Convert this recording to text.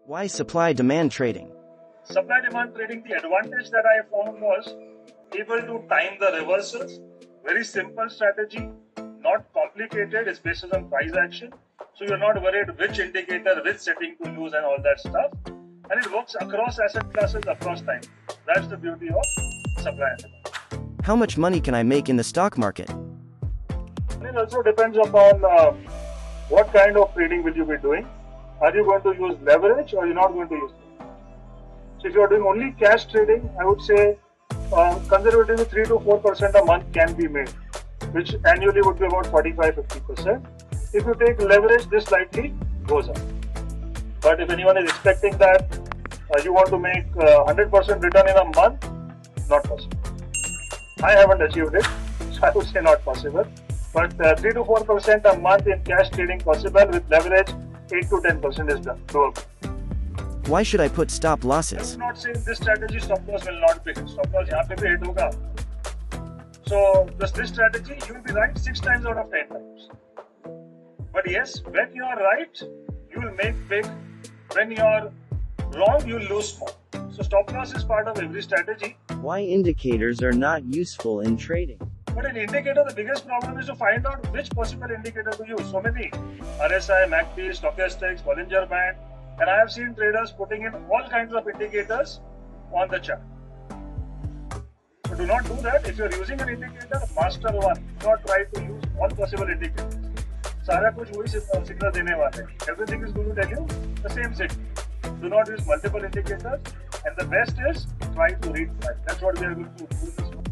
Why supply-demand trading? Supply demand trading, the advantage that I found was able to time the reversals. Very simple strategy, not complicated, it's based on price action. So you're not worried which indicator, which setting to use and all that stuff. And it works across asset classes, across time. That's the beauty of supply and demand. How much money can I make in the stock market? It also depends upon what kind of trading will you be doing. Are you going to use leverage or you're not going to use it? So if you're doing only cash trading, I would say conservatively 3 to 4% a month can be made, which annually would be about 45-50%. If you take leverage, this slightly goes up. But if anyone is expecting that you want to make 100% return in a month, not possible. I haven't achieved it, so I would say not possible. But 3 to 4% a month in cash trading possible, with leverage 8 to 10% is done. Doable. Why should I put stop losses? I'm not saying this strategy stop loss will not be hit. Stop loss यहाँ पे भी hit होगा. So this strategy you will be right 6 times out of 10 times. But yes, when you are right, you will make big. When you are wrong, you will lose small. So stop loss is part of every strategy. Why indicators are not useful in trading? But in indicator, the biggest problem is to find out which possible indicator to use. So many RSI, MACD, stochastics, Bollinger Band, and I have seen traders putting in all kinds of indicators on the chart. So do not do that. If you are using an indicator, master one. Do not try to use all possible indicators. सारा कुछ वही signal देने वाला है. Everything is going to tell you the same signal. Do not use multiple indicators, and the best is try to read price. That's what we are going to do.